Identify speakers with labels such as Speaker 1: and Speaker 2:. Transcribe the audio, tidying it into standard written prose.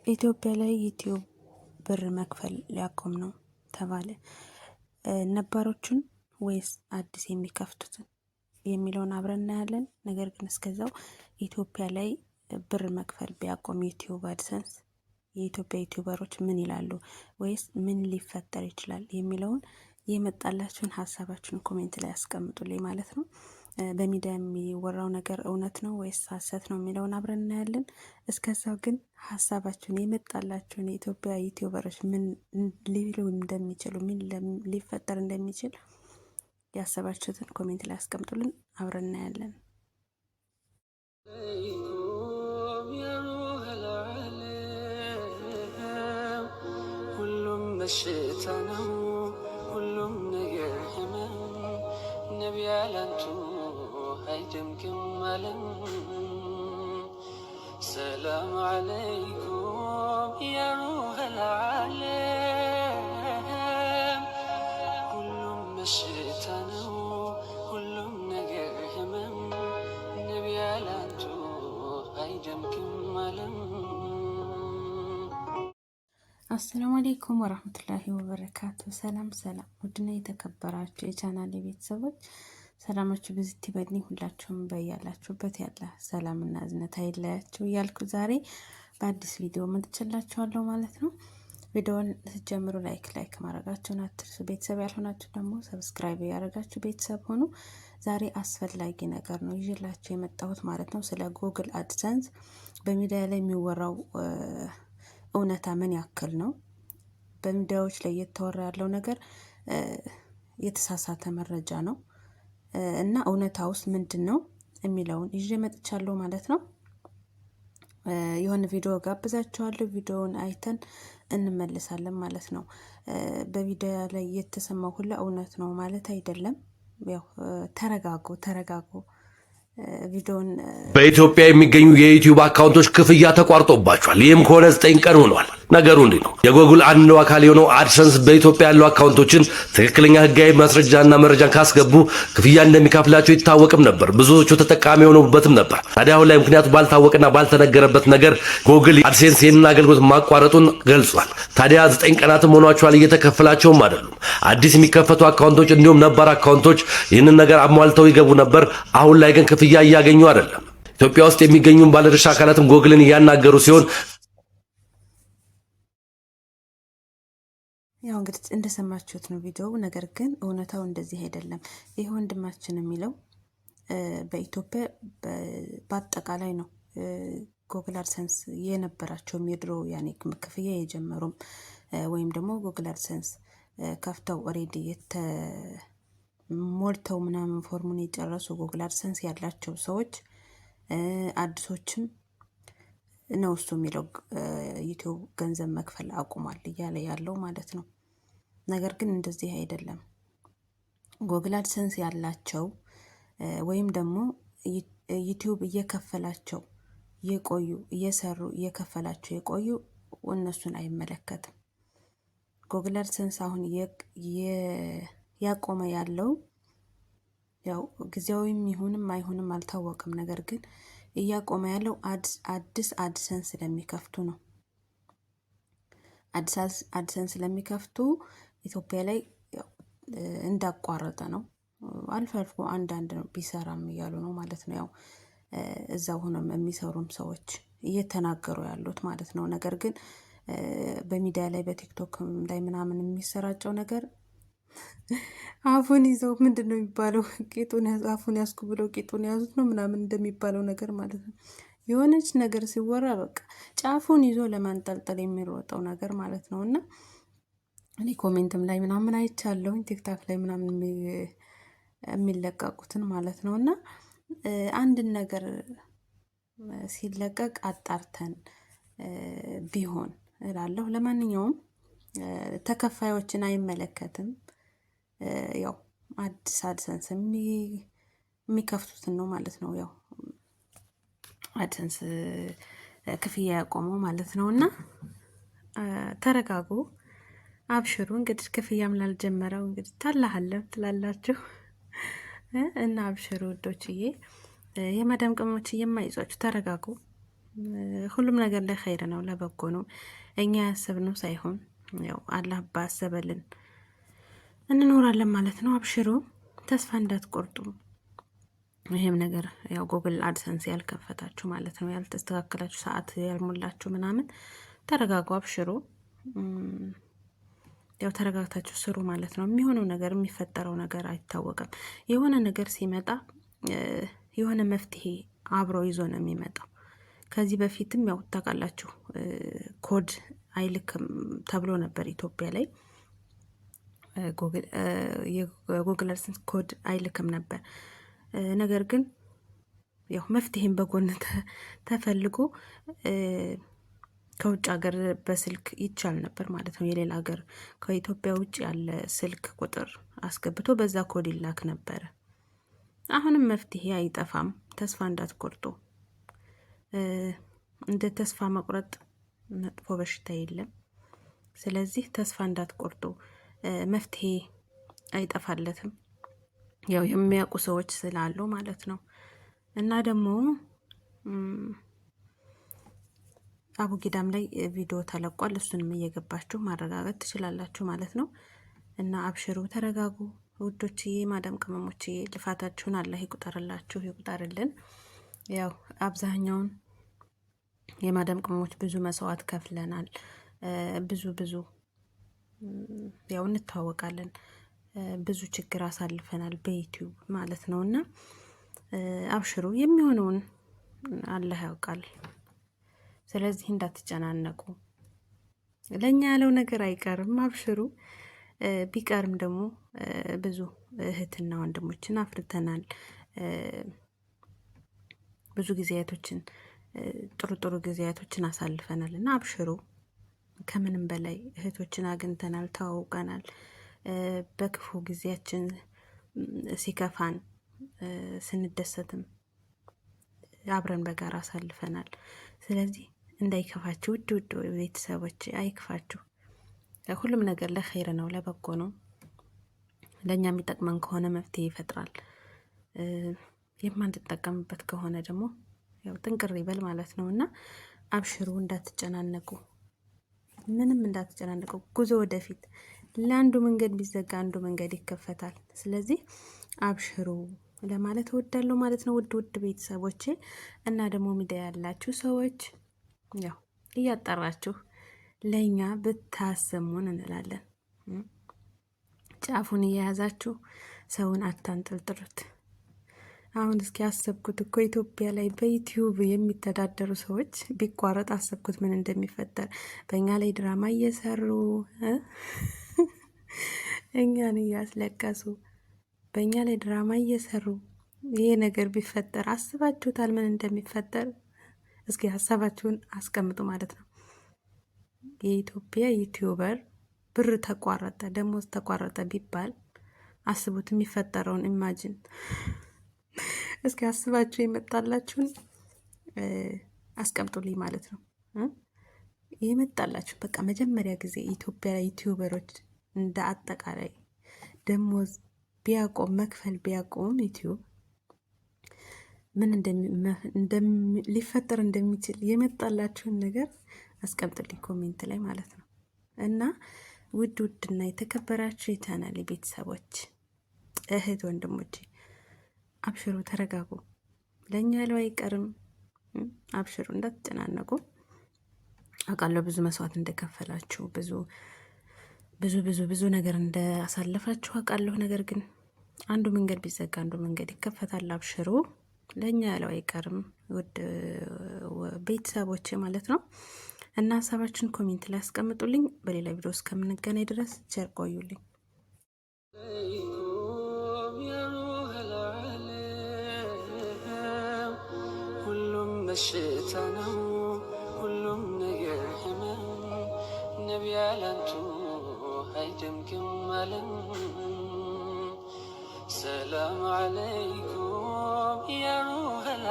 Speaker 1: ኢትዮጵያ ላይ ዩቲዩብ ብር መክፈል ሊያቆም ነው ተባለ። ነባሮቹን ወይስ አዲስ የሚከፍቱትን የሚለውን አብረን እናያለን። ነገር ግን እስከዛው ኢትዮጵያ ላይ ብር መክፈል ቢያቆም ዩቲዩብ አድሰንስ የኢትዮጵያ ዩቲዩበሮች ምን ይላሉ ወይስ ምን ሊፈጠር ይችላል የሚለውን የመጣላችሁን ሀሳባችሁን ኮሜንት ላይ አስቀምጡልኝ ማለት ነው። በሚዲያ የሚወራው ነገር እውነት ነው ወይስ ሀሰት ነው የሚለውን አብረን እናያለን። እስከዛው ግን ሀሳባችሁን የመጣላችሁን የኢትዮጵያ ዩቲዩበሮች ምን ሊሉ እንደሚችሉ ምን ሊፈጠር እንደሚችል ያሰባችሁትን ኮሜንት ላይ አስቀምጡልን፣ አብረን እናያለን። ሁሉም በሽታ ነው፣ ሁሉም ነገር ህመም፣ ነቢ ያላንቱ አይደምግም አለም። ሰላም አለይኩም ያ ሩሐል ዓለም። ሁሉም በሽታ ነው፣ ሁሉም ነገር ህመም፣ ነቢ ያላንቱ አይደምግም አለም። አሰላሙ አለይኩም ወራህመቱላሂ ወበረካቱ። ሰላም ሰላም፣ ውድና የተከበራችሁ የቻናሌ ቤተሰቦች ሰላማችሁ ብዝት ይበልኝ። ሁላችሁም በያላችሁበት ያለ ሰላምና እዝነት አይለያችሁ እያልኩ ዛሬ በአዲስ ቪዲዮ መጥቼላችኋለሁ ማለት ነው። ቪዲዮውን ስትጀምሩ ላይክ ማድረጋችሁን አትርሱ። ቤተሰብ ያልሆናችሁ ደግሞ ሰብስክራይብ ያደረጋችሁ ቤተሰብ ሆኑ። ዛሬ አስፈላጊ ነገር ነው ይዤላችሁ የመጣሁት ማለት ነው። ስለ ጉግል አድሰንስ በሚዲያ ላይ የሚወራው እውነታ ምን ያክል ነው? በሚዲያዎች ላይ እየተወራ ያለው ነገር የተሳሳተ መረጃ ነው እና እውነታውስ ምንድን ነው የሚለውን ይዤ መጥቻለሁ ማለት ነው። የሆነ ቪዲዮ ጋብዛችኋለሁ። ቪዲዮውን አይተን እንመልሳለን ማለት ነው። በቪዲዮ ላይ የተሰማው ሁላ እውነት ነው ማለት አይደለም። ያው ተረጋጉ። ቪዲዮን
Speaker 2: በኢትዮጵያ የሚገኙ የዩቲዩብ አካውንቶች ክፍያ ተቋርጦባቸዋል። ይህም ከሆነ 9 ቀን ሆኗል። ነገሩ እንዲህ ነው። የጎግል አንዱ አካል የሆነው አድሰንስ በኢትዮጵያ ያሉ አካውንቶችን ትክክለኛ ህጋዊ ማስረጃና መረጃን ካስገቡ ክፍያ እንደሚከፍላቸው ይታወቅም ነበር። ብዙዎቹ ተጠቃሚ የሆኑበትም ነበር። ታዲያ አሁን ላይ ምክንያቱ ባልታወቀና ባልተነገረበት ነገር ጎግል አድሴንስ ይህንን አገልግሎት ማቋረጡን ገልጿል። ታዲያ 9 ቀናትም ሆኗቸዋል፣ እየተከፈላቸውም አይደሉም። አዲስ የሚከፈቱ አካውንቶች እንዲሁም ነባር አካውንቶች ይህንን ነገር አሟልተው ይገቡ ነበር። አሁን ላይ ግን ክፍያ እያገኙ አይደለም። ኢትዮጵያ ውስጥ የሚገኙ ባለድርሻ አካላትም ጎግልን እያናገሩ ሲሆን
Speaker 1: ያው እንግዲህ እንደሰማችሁት ነው ቪዲዮው። ነገር ግን እውነታው እንደዚህ አይደለም። ይህ ወንድማችን የሚለው በኢትዮጵያ በአጠቃላይ ነው ጉግል አድሰንስ የነበራቸውም የድሮ ያኔ ክፍያ የጀመሩም ወይም ደግሞ ጉግል አድሰንስ ከፍተው ኦሬዲ ሞልተው ምናምን ፎርሙን የጨረሱ ጉግል አድሰንስ ያላቸው ሰዎች አዲሶችም ነው እሱ የሚለው ዩቲዩብ ገንዘብ መክፈል አቁሟል እያለ ያለው ማለት ነው። ነገር ግን እንደዚህ አይደለም። ጉግል አድሰንስ ያላቸው ወይም ደግሞ ዩቲዩብ እየከፈላቸው የቆዩ እየሰሩ እየከፈላቸው የቆዩ እነሱን አይመለከትም። ጉግል አድሰንስ አሁን ያቆመ ያለው ያው ጊዜያዊም ይሁንም አይሁንም አልታወቅም። ነገር ግን እያቆመ ያለው አዲስ አድሰንስ ስለሚከፍቱ ነው። አዲስ አድሰንስ ስለሚከፍቱ ኢትዮጵያ ላይ እንዳቋረጠ ነው። አልፎ አልፎ አንዳንድ ነው ቢሰራም እያሉ ነው ማለት ነው። ያው እዛው ሆነም የሚሰሩም ሰዎች እየተናገሩ ያሉት ማለት ነው። ነገር ግን በሚዲያ ላይ በቲክቶክ ላይ ምናምን የሚሰራጨው ነገር አፉን ይዘው ምንድን ነው የሚባለው? አፉን ያዝኩ ብለው ቂጡን ያዙት ነው ምናምን እንደሚባለው ነገር ማለት ነው። የሆነች ነገር ሲወራ በቃ ጫፉን ይዞ ለማንጠልጠል የሚሮጠው ነገር ማለት ነው። እና እኔ ኮሜንትም ላይ ምናምን አይቻለሁኝ ቲክታክ ላይ ምናምን የሚለቀቁትን ማለት ነው። እና አንድን ነገር ሲለቀቅ አጣርተን ቢሆን እላለሁ። ለማንኛውም ተከፋዮችን አይመለከትም። ያው አዲስ አድሰንስ የሚከፍቱትን ነው ማለት ነው። ያው አድሰንስ ክፍያ ያቆመው ማለት ነው። እና ተረጋጉ፣ አብሽሩ። እንግዲህ ክፍያም ላልጀመረው እንግዲህ ታላሃለም ትላላችሁ እና አብሽሩ ውዶችዬ፣ የማዳም ቅመሞች የማይዟችሁ ተረጋጉ። ሁሉም ነገር ለኸይር ነው፣ ለበጎ ነው። እኛ ያሰብነው ሳይሆን ያው አላህ ባሰበልን እንኖራለን ማለት ነው። አብሽሩ፣ ተስፋ እንዳትቆርጡ። ይሄም ነገር ያው ጉግል አድሰንስ ያልከፈታችሁ ማለት ነው፣ ያልተስተካከላችሁ ሰዓት ያልሞላችሁ ምናምን ተረጋጉ፣ አብሽሩ። ያው ተረጋግታችሁ ስሩ ማለት ነው። የሚሆነው ነገር የሚፈጠረው ነገር አይታወቅም። የሆነ ነገር ሲመጣ የሆነ መፍትሄ አብሮ ይዞ ነው የሚመጣው። ከዚህ በፊትም ያው ታውቃላችሁ ኮድ አይልክም ተብሎ ነበር ኢትዮጵያ ላይ የጉግል አድሰንስ ኮድ አይልክም ነበር። ነገር ግን ያው መፍትሄም በጎን ተፈልጎ ከውጭ ሀገር በስልክ ይቻል ነበር ማለት ነው። የሌላ ሀገር ከኢትዮጵያ ውጭ ያለ ስልክ ቁጥር አስገብቶ በዛ ኮድ ይላክ ነበረ። አሁንም መፍትሄ አይጠፋም። ተስፋ እንዳትቆርጡ። እንደ ተስፋ መቁረጥ መጥፎ በሽታ የለም። ስለዚህ ተስፋ እንዳትቆርጡ። መፍትሄ አይጠፋለትም። ያው የሚያውቁ ሰዎች ስላሉ ማለት ነው። እና ደግሞ አቡጊዳም ላይ ቪዲዮ ተለቋል። እሱንም እየገባችሁ ማረጋገጥ ትችላላችሁ ማለት ነው። እና አብሽሩ፣ ተረጋጉ ውዶችዬ፣ ማዳም ቅመሞችዬ። ልፋታችሁን አላህ ይቁጠርላችሁ፣ ይቁጠርልን። ያው አብዛኛውን የማዳም ቅመሞች ብዙ መስዋዕት ከፍለናል። ብዙ ያው እንታወቃለን። ብዙ ችግር አሳልፈናል በዩቲዩብ ማለት ነው። እና አብሽሩ፣ የሚሆነውን አላህ ያውቃል። ስለዚህ እንዳትጨናነቁ። ለኛ ያለው ነገር አይቀርም፣ አብሽሩ። ቢቀርም ደግሞ ብዙ እህትና ወንድሞችን አፍርተናል። ብዙ ጊዜያቶችን ጥሩ ጊዜያቶችን አሳልፈናል እና አብሽሩ። ከምንም በላይ እህቶችን አግኝተናል፣ ተዋውቀናል። በክፉ ጊዜያችን ሲከፋን ስንደሰትም አብረን በጋራ አሳልፈናል። ስለዚህ እንዳይከፋችሁ ውድ ቤተሰቦች፣ አይክፋችሁ። ሁሉም ነገር ለኸይር ነው፣ ለበጎ ነው። ለእኛ የሚጠቅመን ከሆነ መፍትሄ ይፈጥራል። የማንጠቀምበት ከሆነ ደግሞ ያው ጥንቅር ይበል ማለት ነው። እና አብሽሩ፣ እንዳትጨናነቁ፣ ምንም እንዳትጨናነቁ። ጉዞ ወደፊት። ለአንዱ መንገድ ቢዘጋ አንዱ መንገድ ይከፈታል። ስለዚህ አብሽሩ ለማለት እወዳለሁ ማለት ነው ውድ ቤተሰቦቼ። እና ደግሞ ሚዲያ ያላችሁ ሰዎች ያው እያጠራችሁ ለኛ ብታሰሙን እንላለን። ጫፉን እየያዛችሁ ሰውን አታንጠልጥሉት። አሁን እስኪ አሰብኩት እኮ ኢትዮጵያ ላይ በዩቲዩብ የሚተዳደሩ ሰዎች ቢቋረጥ አሰብኩት ምን እንደሚፈጠር። በእኛ ላይ ድራማ እየሰሩ እኛን እያስለቀሱ በእኛ ላይ ድራማ እየሰሩ ይሄ ነገር ቢፈጠር አስባችሁታል ምን እንደሚፈጠር? እስኪ ሀሳባችሁን አስቀምጡ ማለት ነው። የኢትዮጵያ ዩቲዩበር ብር ተቋረጠ፣ ደሞዝ ተቋረጠ ቢባል አስቡት የሚፈጠረውን። ኢማጂን እስኪ አስባችሁ የመጣላችሁን አስቀምጡልኝ ማለት ነው። የመጣላችሁ በቃ መጀመሪያ ጊዜ ኢትዮጵያ ዩቲዩበሮች እንደ አጠቃላይ ደሞዝ ቢያቆም መክፈል ቢያቆም ዩቲዩብ ምን ሊፈጠር እንደሚችል የመጣላችሁን ነገር አስቀምጡልኝ ኮሜንት ላይ ማለት ነው። እና ውድና የተከበራችሁ የቻናሌ ቤተሰቦች እህት ወንድሞቼ አብሽሩ፣ ተረጋጉ። ለእኛ ያለው አይቀርም። አብሽሩ፣ እንዳትጨናነቁ። አውቃለሁ ብዙ መስዋዕት እንደከፈላችሁ ብዙ ነገር እንዳሳለፋችሁ አውቃለሁ። ነገር ግን አንዱ መንገድ ቢዘጋ አንዱ መንገድ ይከፈታል። አብሽሩ፣ ለእኛ ያለው አይቀርም ውድ ቤተሰቦቼ ማለት ነው። እና ሀሳባችሁን ኮሜንት ላይ አስቀምጡልኝ። በሌላ ቪዲዮ እስከምንገናኝ ድረስ ቸር ቆዩልኝ። ሁሉም በሽታ ነው፣ ሁሉም ነገር ህመም። ነቢያ ላንቱ አይደምግም አለም። ሰላም አለይኩም ያ ሩሐል